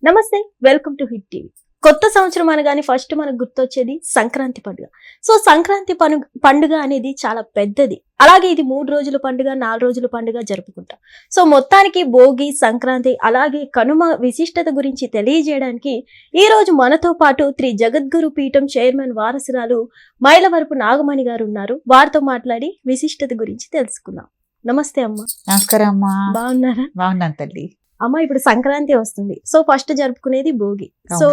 నమస్తే, welcome to hit TV. కొత్త సంవత్సరం అనగానే ఫస్ట్ మనకు గుర్తొచ్చేది సంక్రాంతి పండుగ. సో సంక్రాంతి పండుగ అనేది చాలా పెద్దది. అలాగే ఇది 3 రోజుల పండుగ, 4 రోజుల పండుగ జరుపుకుంటాం. సో మొత్తానికి భోగి, సంక్రాంతి అలాగే కనుమ విశిష్టత గురించి తెలియజేయడానికి ఈ రోజు మనతో పాటు శ్రీ జగద్గురు పీఠం చైర్మన్ వారసురాలు మైలవరపు నాగమణి గారు ఉన్నారు. వారితో మాట్లాడి విశిష్టత గురించి తెలుసుకుందాం. నమస్తే అమ్మ. నమస్కారం అమ్మా. బాగున్నారా? బాగున్నాను తల్లి. అమ్మ, ఇప్పుడు సంక్రాంతి వస్తుంది. సో ఫస్ట్ జరుపుకునేది భోగి. సో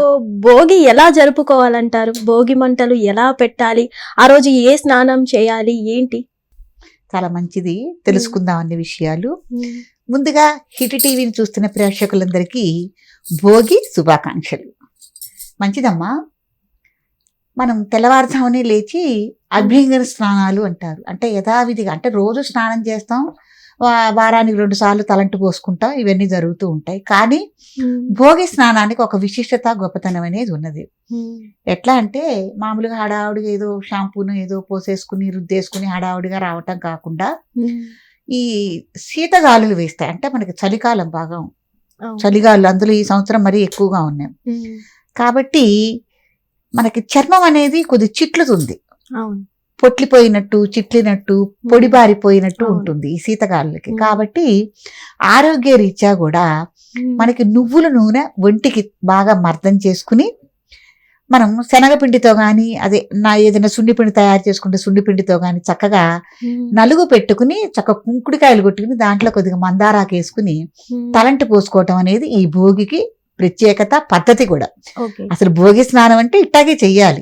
భోగి ఎలా జరుపుకోవాలంటారు? భోగి మంటలు ఎలా పెట్టాలి? ఆ రోజు ఏ స్నానం చేయాలి, ఏంటి? చాలా మంచిది, తెలుసుకుందాం అన్ని విషయాలు. ముందుగా హిట్ టీవీని చూస్తున్న ప్రేక్షకులందరికీ భోగి శుభాకాంక్షలు. మంచిదమ్మా. మనం తెల్లవారుజామునే లేచి అభ్యంగన స్నానాలు అంటారు. అంటే యథావిధిగా, అంటే రోజు స్నానం చేస్తాం, వారానికి 2 సార్లు తలంటు పోసుకుంటాం, ఇవన్నీ జరుగుతూ ఉంటాయి. కానీ భోగి స్నానానికి ఒక విశిష్టత, గొప్పతనం అనేది ఉన్నది. ఎట్లా అంటే మామూలుగా హడావుడిగా ఏదో షాంపూను ఏదో పోసేసుకుని రుద్దేసుకుని హడావుడిగా రావటం కాకుండా ఈ శీతగాలులు వేస్తాయి. అంటే మనకి చలికాలం బాగా, చలిగాలు అందులో ఈ సంవత్సరం మరీ ఎక్కువగా ఉన్నాయి కాబట్టి మనకి చర్మం అనేది కొద్ది చిట్లుతుంది, పొట్లిపోయినట్టు, చిట్లినట్టు, పొడిబారిపోయినట్టు ఉంటుంది ఈ శీతకాలకి. కాబట్టి ఆరోగ్య రీత్యా కూడా మనకి నువ్వుల నూనె ఒంటికి బాగా మర్దం చేసుకుని, మనం శనగపిండితో కానీ ఏదైనా సున్నిపిండి తయారు చేసుకుంటే సున్నిపిండితో కానీ చక్కగా నలుగు పెట్టుకుని చక్కగా కుంకుడికాయలు కొట్టుకుని దాంట్లో కొద్దిగా మందారాకు వేసుకుని తలంటి పోసుకోవటం అనేది ఈ భోగికి ప్రత్యేకత, పద్ధతి కూడా. అసలు భోగి స్నానం అంటే ఇట్టాగే చెయ్యాలి.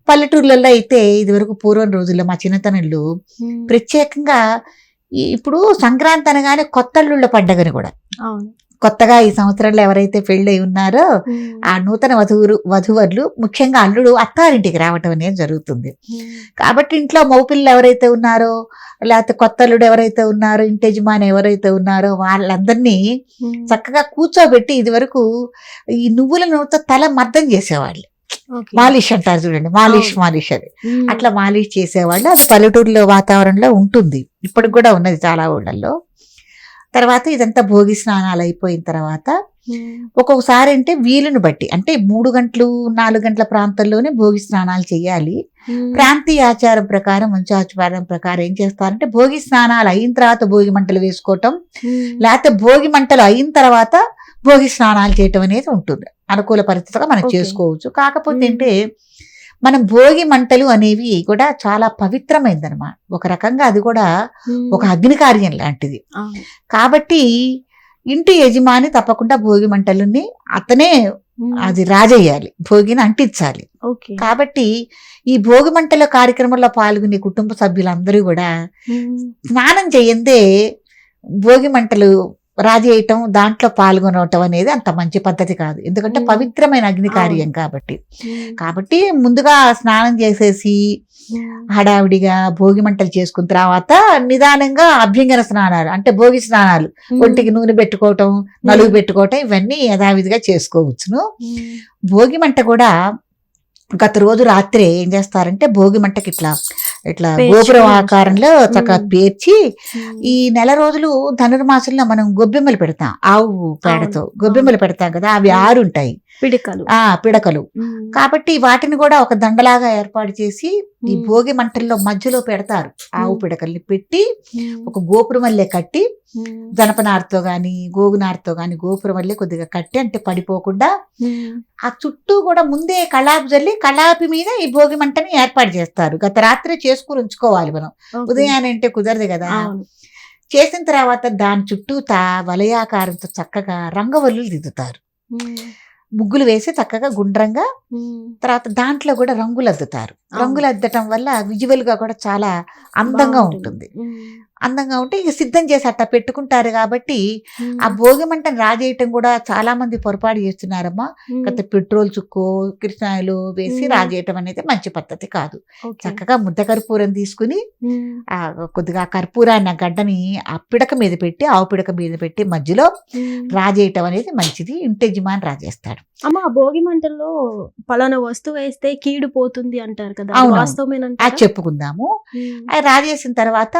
పల్లెటూర్లలో అయితే ఇదివరకు పూర్వం రోజుల్లో మా చిన్నతనంలో ప్రత్యేకంగా ఇప్పుడు సంక్రాంతి అనగానే కొత్తల్లుళ్ళ పండగని కూడా, కొత్తగా ఈ సంవత్సరంలో ఎవరైతే పెళ్ళై ఉన్నారో ఆ నూతన వధువర్లు ముఖ్యంగా అల్లుడు అత్తారింటికి రావటం అనేది జరుగుతుంది. కాబట్టి ఇంట్లో మగపిల్లలు ఎవరైతే ఉన్నారో, లేకపోతే కొత్త అల్లుడు ఎవరైతే ఉన్నారో, ఇంటి యజమాని ఎవరైతే ఉన్నారో వాళ్ళందరినీ చక్కగా కూర్చోబెట్టి ఇదివరకు ఈ నువ్వుల నూనెతో తల మర్దం చేసేవాళ్ళు. మాలిష్ అంటారు చూడండి, మాలిష్ అది అట్లా మాలిష్ చేసేవాళ్ళు. అది పల్లెటూరులో వాతావరణంలో ఉంటుంది, ఇప్పటికి కూడా ఉన్నది చాలా ఊళ్ళల్లో. తర్వాత ఇదంతా భోగి స్నానాలు అయిపోయిన తర్వాత ఒక్కొక్కసారి అంటే వీలును బట్టి, అంటే 3 గంటలు 4 గంటల ప్రాంతంలోనే భోగి స్నానాలు చేయాలి. ప్రాంతీయ ఆచారం ప్రకారం, మంచి ఆచారం ప్రకారం ఏం చేస్తారంటే భోగి స్నానాలు అయిన తర్వాత భోగి మంటలు వేసుకోవటం, లేకపోతే భోగి మంటలు అయిన తర్వాత భోగి స్నానాలు చేయటం అనేది ఉంటుంది. అనుకూల పరిస్థితిగా మనం చేసుకోవచ్చు. కాకపోతే అంటే మనం భోగి మంటలు అనేవి కూడా చాలా పవిత్రమైందనమాట. ఒక రకంగా అది కూడా ఒక అగ్ని కార్యం లాంటిది. కాబట్టి ఇంటి యజమాని తప్పకుండా భోగి మంటలని అతనే అది రాజేయాలి, భోగిని అంటించాలి. కాబట్టి ఈ భోగి మంటల కార్యక్రమంలో పాల్గొనే కుటుంబ సభ్యులందరూ కూడా స్నానం చేయందే భోగి మంటలు రాజేయటం, దాంట్లో పాల్గొనటం అనేది అంత మంచి పద్ధతి కాదు. ఎందుకంటే పవిత్రమైన అగ్ని కార్యం కాబట్టి ముందుగా స్నానం చేసేసి హడావిడిగా భోగి మంటలు చేసుకున్న తర్వాత నిదానంగా అభ్యంగన స్నానాలు, అంటే భోగి స్నానాలు, ఒంటికి నూనె పెట్టుకోవటం, నలుగు పెట్టుకోవటం, ఇవన్నీ యథావిధిగా చేసుకోవచ్చును. భోగి మంట కూడా గత రోజు రాత్రే ఏం చేస్తారంటే భోగి మంటకి ఇట్లా గోపురం ఆకారంలో చక్కగా పేర్చి, ఈ నెల రోజులు ధనుర్మాసంలో మనం గొబ్బెమ్మలు పెడతాం, ఆవు పేడతో గొబ్బెమ్మలు పెడతాం కదా, అవి 6 ఉంటాయి పిడకలు. కాబట్టి వాటిని కూడా ఒక దండలాగా ఏర్పాటు చేసి ఈ భోగి మంటల్లో మధ్యలో పెడతారు. ఆవు పిడకల్ని పెట్టి ఒక గోపురం వల్లే కట్టి, జనపనారతో గాని గోగునారతో గాని గోపురం వల్లే కొద్దిగా కట్టి, అంటే పడిపోకుండా ఆ చుట్టూ కూడా ముందే కళాపు జల్లి కళాపి మీద ఈ భోగి మంటని ఏర్పాటు చేస్తారు. గత రాత్రే చేసుకుని ఉంచుకోవాలి మనం, ఉదయాన్నే అంటే కుదరదు కదా. చేసిన తర్వాత దాని చుట్టూ వలయాకారంతో చక్కగా రంగవల్లులు దిద్దుతారు, ముగ్గులు వేసి చక్కగా గుండ్రంగా. తర్వాత దాంట్లో కూడా రంగులు అద్దుతారు. రంగులు అద్దటం వల్ల విజువల్ గా కూడా చాలా అందంగా ఉంటుంది. అందంగా ఉంటే ఇక సిద్ధం చేసి అట్లా పెట్టుకుంటారు. కాబట్టి ఆ భోగి మంటను రాజేయటం కూడా చాలా మంది పొరపాటు చేస్తున్నారమ్మా. పెట్రోల్ చుక్కో కిరసాయలు వేసి రాజేయటం అనేది మంచి పద్ధతి కాదు. చక్కగా ముద్ద కర్పూరం తీసుకుని కొద్దిగా కర్పూరాన్ని గడ్డని ఆ పిడక మీద పెట్టి, ఆవు పిడక మీద పెట్టి మధ్యలో రాజేయటం అనేది మంచిది. ఇంటి యజమాని రాజేస్తాడు. అమ్మ, భోగి మంటల్లో పలానా వస్తువు వేస్తే కీడు పోతుంది అంటారు కదా, అది చెప్పుకుందాము. అది రాజేసిన తర్వాత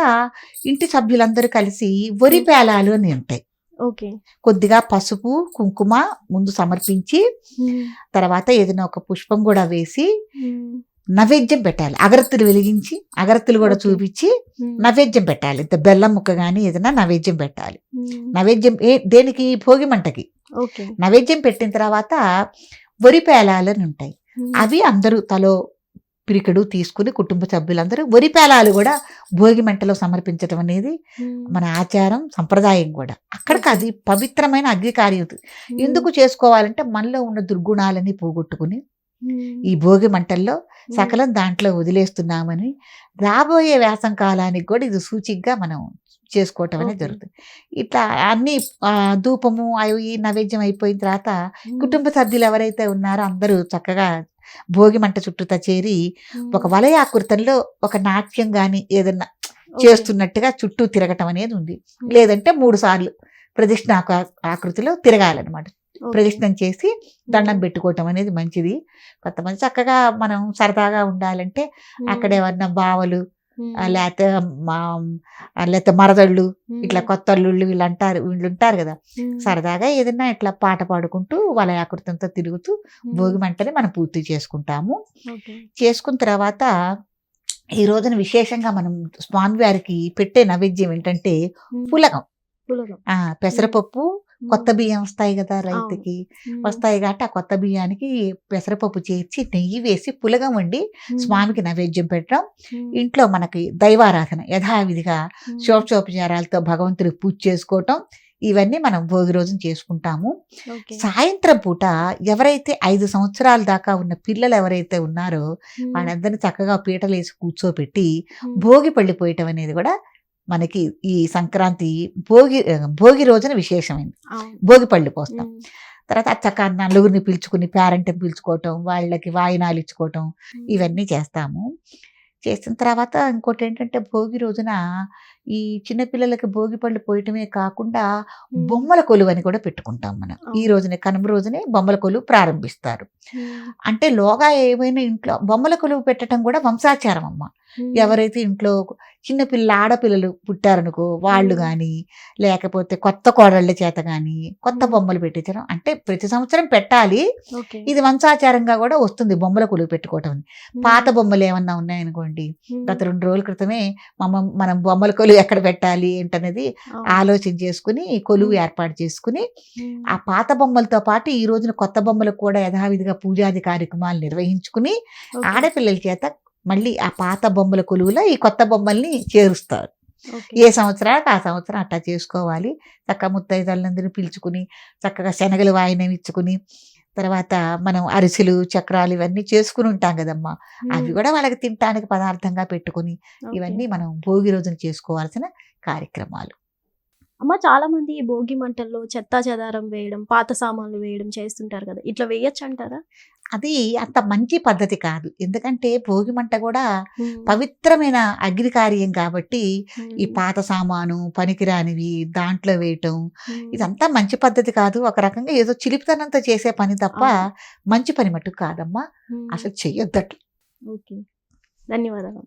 ఇంటి సభ్యులందరూ కలిసి వరి పేలాలు అని ఉంటాయి. ఓకే. కొద్దిగా పసుపు కుంకుమ ముందు సమర్పించి తర్వాత ఏదైనా ఒక పుష్పం కూడా వేసి నైవేద్యం పెట్టాలి. అగరత్తులు వెలిగించి అగరత్తులు కూడా ఓకే. చూపించి నైవేద్యం పెట్టాలి. ఇంత బెల్లం ముక్క కానీ ఏదైనా నైవేద్యం పెట్టాలి. నైవేద్యం దేనికి? భోగి మంటకి. ఓకే. నైవేద్యం పెట్టిన తర్వాత వరి పేలాలని ఉంటాయి. అవి అందరూ తలో పిరికెడు తీసుకుని కుటుంబ సభ్యులందరూ వరి పేలాలు కూడా భోగి మంటలో సమర్పించడం అనేది మన ఆచారం, సంప్రదాయం కూడా. అక్కడికి అది పవిత్రమైన అగ్నికార్యం. ఎందుకు చేసుకోవాలంటే మనలో ఉన్న దుర్గుణాలని పోగొట్టుకుని ఈ భోగి మంటల్లో సకలం దాంట్లో వదిలేస్తున్నామని రాబోయే వేసం కాలానికి కూడా ఇది సూచికగా మనం చేసుకోవటం అనేది జరుగుతుంది. ఇట్లా అన్ని ధూపము అవి నైవేద్యం అయిపోయిన తర్వాత కుటుంబ సభ్యులు ఎవరైతే ఉన్నారో అందరూ చక్కగా భోగి మంట చుట్టూతా చేరి ఒక వలయాకృతంలో ఒక నాట్యం గాని ఏదన్నా చేస్తున్నట్టుగా చుట్టూ తిరగటం అనేది ఉంది. లేదంటే 3 సార్లు ప్రదక్షిణ ఆకృతిలో తిరగాలన్నమాట. ప్రదక్షిణం చేసి దండం పెట్టుకోవటం అనేది మంచిది. కొంతమంది చక్కగా మనం సరదాగా ఉండాలంటే అక్కడ ఏమన్నా బావలు లేకపోతే మరదళ్ళు ఇట్లా కొత్త అల్లుళ్ళు వీళ్ళు ఉంటారు కదా, సరదాగా ఏదైనా ఇట్లా పాట పాడుకుంటూ వలయాకృతంతో తిరుగుతూ భోగి మంటని మనం పూర్తి చేసుకుంటాము. చేసుకున్న తర్వాత ఈ రోజున విశేషంగా మనం స్వామివారికి పెట్టే నైవేద్యం ఏంటంటే పులగం. పెసరపప్పు, కొత్త బియ్యం వస్తాయి కదా రైతుకి, వస్తాయి కాబట్టి ఆ కొత్త బియ్యానికి పెసరపప్పు చేర్చి నెయ్యి వేసి పులగం వండి స్వామికి నైవేద్యం పెట్టడం. ఇంట్లో మనకి దైవారాధన యథావిధిగా షోడశోపచారాలతో భగవంతుడికి పూజ చేసుకోవటం, ఇవన్నీ మనం భోగి రోజున చేసుకుంటాము. సాయంత్రం పూట ఎవరైతే 5 సంవత్సరాల దాకా ఉన్న పిల్లలు ఎవరైతే ఉన్నారో వాళ్ళందరినీ చక్కగా పీటలు వేసి కూర్చోపెట్టి భోగి పళ్ళు పోయటం అనేది కూడా మనకి ఈ సంక్రాంతి భోగి రోజున విశేషమైంది. భోగి పళ్ళు పోస్తాం. తర్వాత చక్కగా నలుగురిని పిలుచుకుని పేరెంట్ని పిలుచుకోవటం, వాళ్ళకి వాయినాలు ఇచ్చుకోవటం, ఇవన్నీ చేస్తాము. చేసిన తర్వాత ఇంకోటి ఏంటంటే భోగి రోజున ఈ చిన్నపిల్లలకి భోగి పళ్ళు పోయటమే కాకుండా బొమ్మల కొలువు అని కూడా పెట్టుకుంటాం మనం. ఈ రోజునే కనుమ రోజునే బొమ్మల కొలువు ప్రారంభిస్తారు. అంటే లోగా ఏమైనా ఇంట్లో బొమ్మల కొలువు పెట్టడం కూడా వంశాచారం అమ్మ. ఎవరైతే ఇంట్లో ఆడపిల్లలు పుట్టారనుకో వాళ్ళు కానీ, లేకపోతే కొత్త కోడళ్ళ చేత కానీ కొత్త బొమ్మలు పెట్టించడం, అంటే ప్రతి సంవత్సరం పెట్టాలి. ఇది వంశాచారంగా కూడా వస్తుంది బొమ్మల కొలువు పెట్టుకోవటం. పాత బొమ్మలు ఏమన్నా ఉన్నాయనుకోండి, గత 2 రోజుల క్రితమే మనం బొమ్మల కొలువు ఎక్కడ పెట్టాలి ఏంటనేది ఆలోచన చేసుకుని కొలువు ఏర్పాటు చేసుకుని ఆ పాత బొమ్మలతో పాటు ఈ రోజున కొత్త బొమ్మలకు కూడా యథావిధిగా పూజాది కార్యక్రమాలు నిర్వహించుకుని ఆడపిల్లల చేత మళ్ళీ ఆ పాత బొమ్మల కొలువులో ఈ కొత్త బొమ్మల్ని చేరుస్తారు. ఏ సంవత్సరానికి ఆ సంవత్సరం అట్టా చేసుకోవాలి. చక్కగా ముత్తైదులందరినీ పిలుచుకుని చక్కగా శనగలు వాయినం ఇచ్చుకుని తర్వాత మనం అరిసెలు, చక్రాలు ఇవన్నీ చేసుకుని ఉంటాం కదమ్మా, అవి కూడా వాళ్ళకి తినటానికి పదార్థంగా పెట్టుకుని ఇవన్నీ మనం భోగి రోజున చేసుకోవాల్సిన కార్యక్రమాలు. అమ్మ, చాలా మంది ఈ భోగి మంటల్లో చెత్తా చెదారం వేయడం, పాత సామాన్లు వేయడం చేస్తుంటారు కదా, ఇట్లా వేయచ్చు అంటారా? అది అంత మంచి పద్ధతి కాదు. ఎందుకంటే భోగి మంట కూడా పవిత్రమైన అగ్ని కార్యం కాబట్టి ఈ పాత సామాను పనికిరానివి దాంట్లో వేయటం ఇదంతా మంచి పద్ధతి కాదు. ఒక రకంగా ఏదో చిలిపితనంతో చేసే పని తప్ప మంచి పని మట్టుకు కాదమ్మా, అసలు చెయ్యొద్దట్లు. ఓకే, ధన్యవాదాలు.